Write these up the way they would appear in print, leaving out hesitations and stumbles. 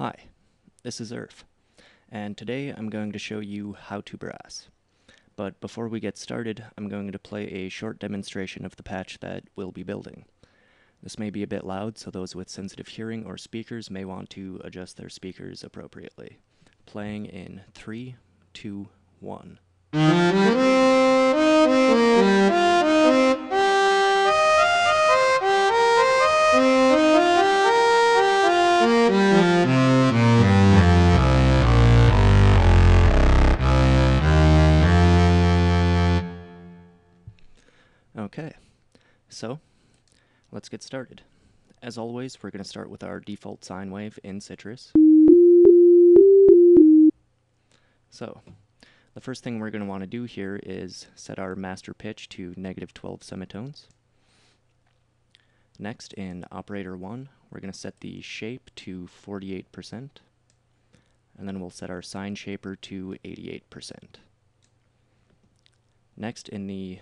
Hi, this is Earth, and today I'm going to show you how to brass. But before we get started, I'm going to play a short demonstration of the patch that we'll be building. This may be a bit loud, so those with sensitive hearing or speakers may want to adjust their speakers appropriately. Playing in 3, 2, 1. Okay, so let's get started. As always, we're going to start with our default sine wave in Sytrus. So, the first thing we're going to want to do here is set our master pitch to -12 semitones. Next, in operator 1, we're going to set the shape to 48%, and then we'll set our sine shaper to 88%. Next, in the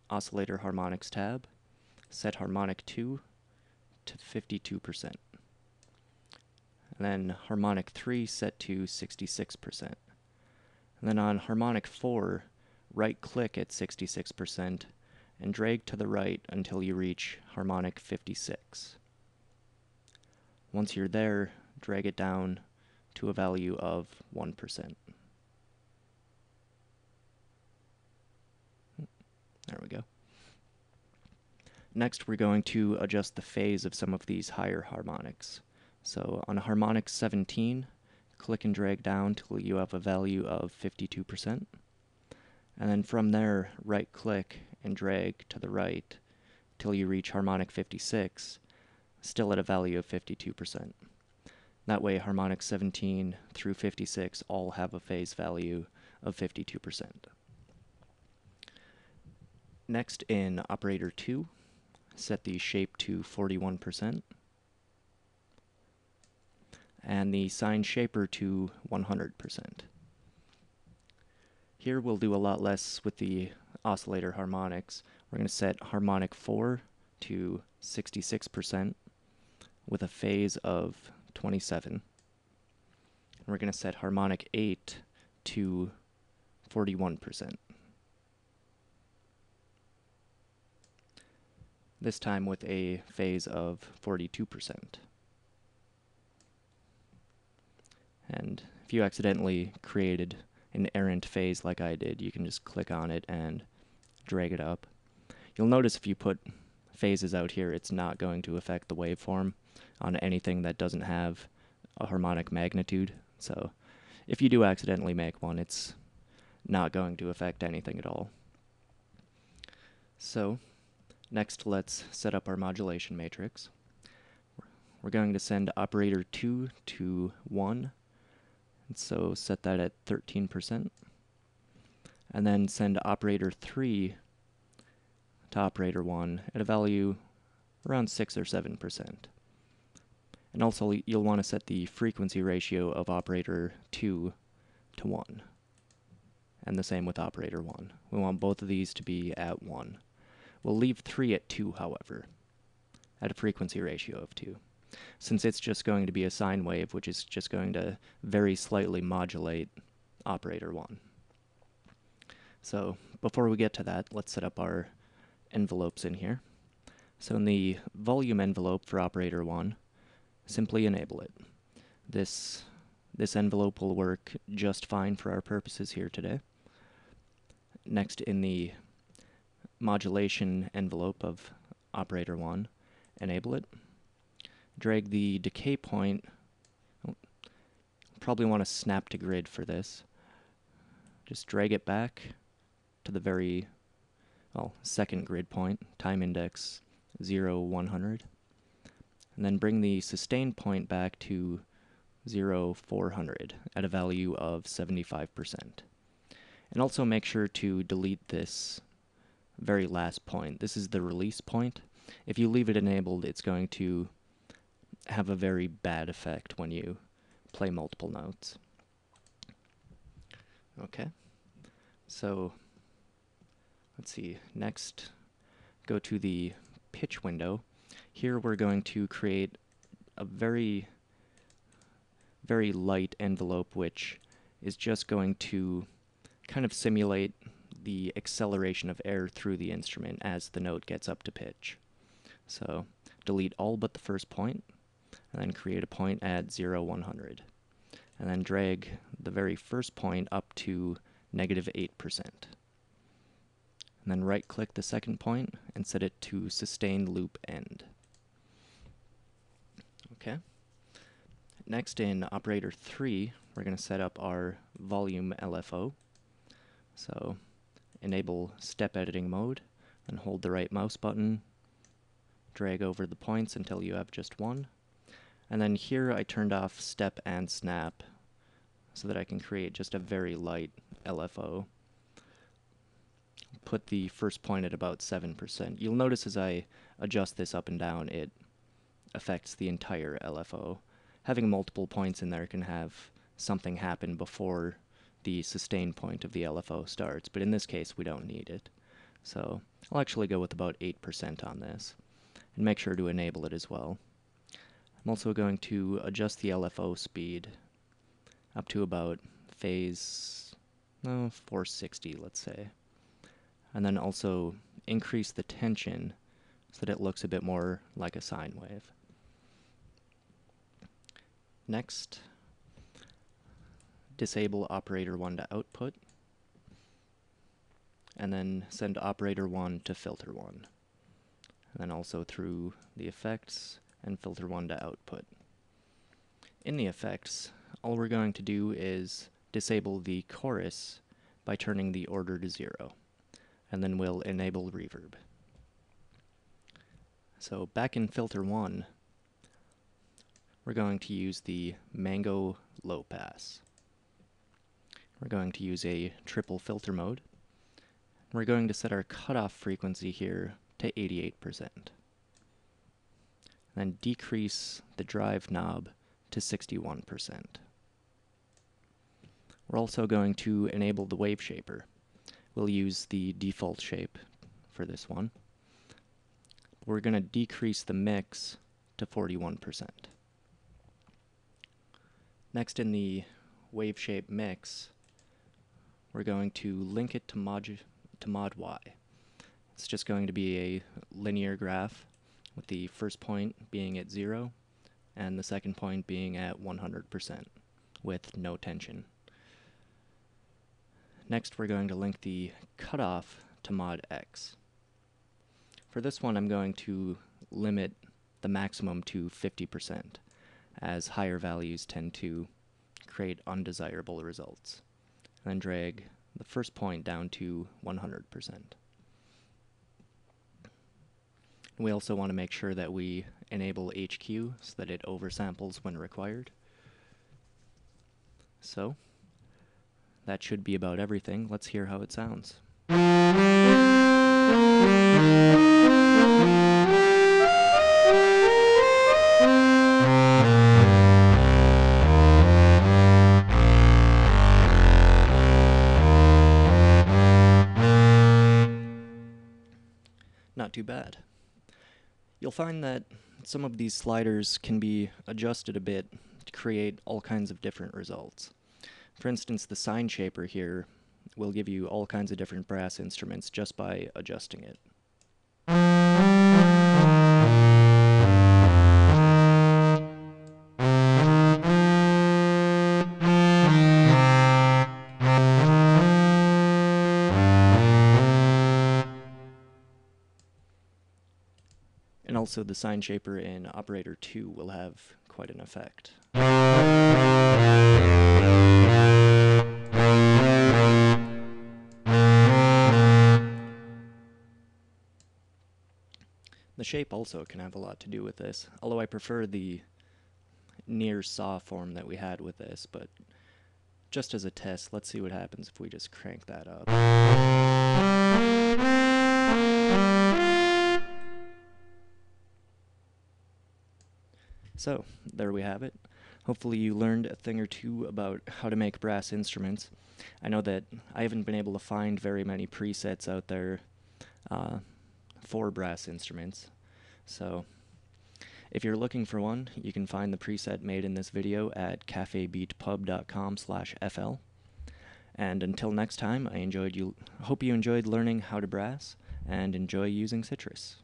oscillator harmonics tab, set harmonic 2 to 52%. And then harmonic 3 set to 66%. And then on harmonic 4, right-click at 66% and drag to the right until you reach harmonic 56. Once you're there, drag it down to a value of 1%. There we go. Next, we're going to adjust the phase of some of these higher harmonics. So on harmonic 17, click and drag down till you have a value of 52%. And then from there, right-click and drag to the right till you reach harmonic 56, still at a value of 52%. That way, harmonic 17 through 56 all have a phase value of 52%. Next, in operator 2, set the shape to 41%, and the sine shaper to 100%. Here we'll do a lot less with the oscillator harmonics. We're going to set harmonic 4 to 66% with a phase of 27. And we're going to set harmonic 8 to 41%. This time with a phase of 42%. And if you accidentally created an errant phase like I did, you can just click on it and drag it up. You'll notice if you put phases out here, it's not going to affect the waveform on anything that doesn't have a harmonic magnitude. So if you do accidentally make one, it's not going to affect anything at all. So next, let's set up our modulation matrix. We're going to send operator 2 to 1, and so set that at 13%. And then send operator 3 to operator 1 at a value around 6 or 7%. And also, you'll want to set the frequency ratio of operator 2 to 1. And the same with operator 1. We want both of these to be at 1. We'll leave 3 at 2, however, at a frequency ratio of 2, since it's just going to be a sine wave, which is just going to very slightly modulate operator 1. So before we get to that, let's set up our envelopes in here. So in the volume envelope for operator 1, simply enable it. This envelope will work just fine for our purposes here today. Next, in the modulation envelope of operator 1, enable it. Drag the decay point, probably want to snap to grid for this. Just drag it back to the very, second grid point, time index 0, 100. And then bring the sustain point back to 0, 400 at a value of 75%. And also make sure to delete this very last point. This is the release point. If you leave it enabled, it's going to have a very bad effect when you play multiple notes. Okay, so let's see. Next, go to the pitch window. Here we're going to create a very very light envelope, which is just going to kind of simulate the acceleration of air through the instrument as the note gets up to pitch. So delete all but the first point, and then create a point at 0, 100. And then drag the very first point up to -8%. And then right-click the second point and set it to sustained loop end. Okay. Next, in operator 3, we're going to set up our volume LFO. So enable step editing mode, and hold the right mouse button, drag over the points until you have just one. And then here I turned off step and snap so that I can create just a very light LFO. Put the first point at about 7%. You'll notice as I adjust this up and down, it affects the entire LFO. Having multiple points in there can have something happen before the sustain point of the LFO starts, but in this case we don't need it. So I'll actually go with about 8% on this, and make sure to enable it as well. I'm also going to adjust the LFO speed up to about phase 460, let's say. And then also increase the tension so that it looks a bit more like a sine wave. Next, disable operator 1 to output, and then send operator 1 to filter 1. And then also through the effects and filter 1 to output. In the effects, all we're going to do is disable the chorus by turning the order to 0, and then we'll enable reverb. So back in filter 1, we're going to use the Mango low pass. We're going to use a triple filter mode. We're going to set our cutoff frequency here to 88%. Then decrease the drive knob to 61%. We're also going to enable the wave shaper. We'll use the default shape for this one. We're going to decrease the mix to 41%. Next, in the wave shape mix, we're going to link it to mod Y. It's just going to be a linear graph with the first point being at 0 and the second point being at 100% with no tension. Next, we're going to link the cutoff to mod X. For this one, I'm going to limit the maximum to 50%, as higher values tend to create undesirable results. And then drag the first point down to 100%. We also want to make sure that we enable HQ so that it oversamples when required. So, that should be about everything. Let's hear how it sounds. Not too bad. You'll find that some of these sliders can be adjusted a bit to create all kinds of different results. For instance, the sine shaper here will give you all kinds of different brass instruments just by adjusting it. And also the sine shaper in operator 2 will have quite an effect. The shape also can have a lot to do with this, although I prefer the near saw form that we had with this, but just as a test, let's see what happens if we just crank that up. So, there we have it. Hopefully you learned a thing or two about how to make brass instruments. I know that I haven't been able to find very many presets out there for brass instruments. So, If you're looking for one, you can find the preset made in this video at cafebeatpub.com/fl. And until next time, hope you enjoyed learning how to brass, and enjoy using Sytrus.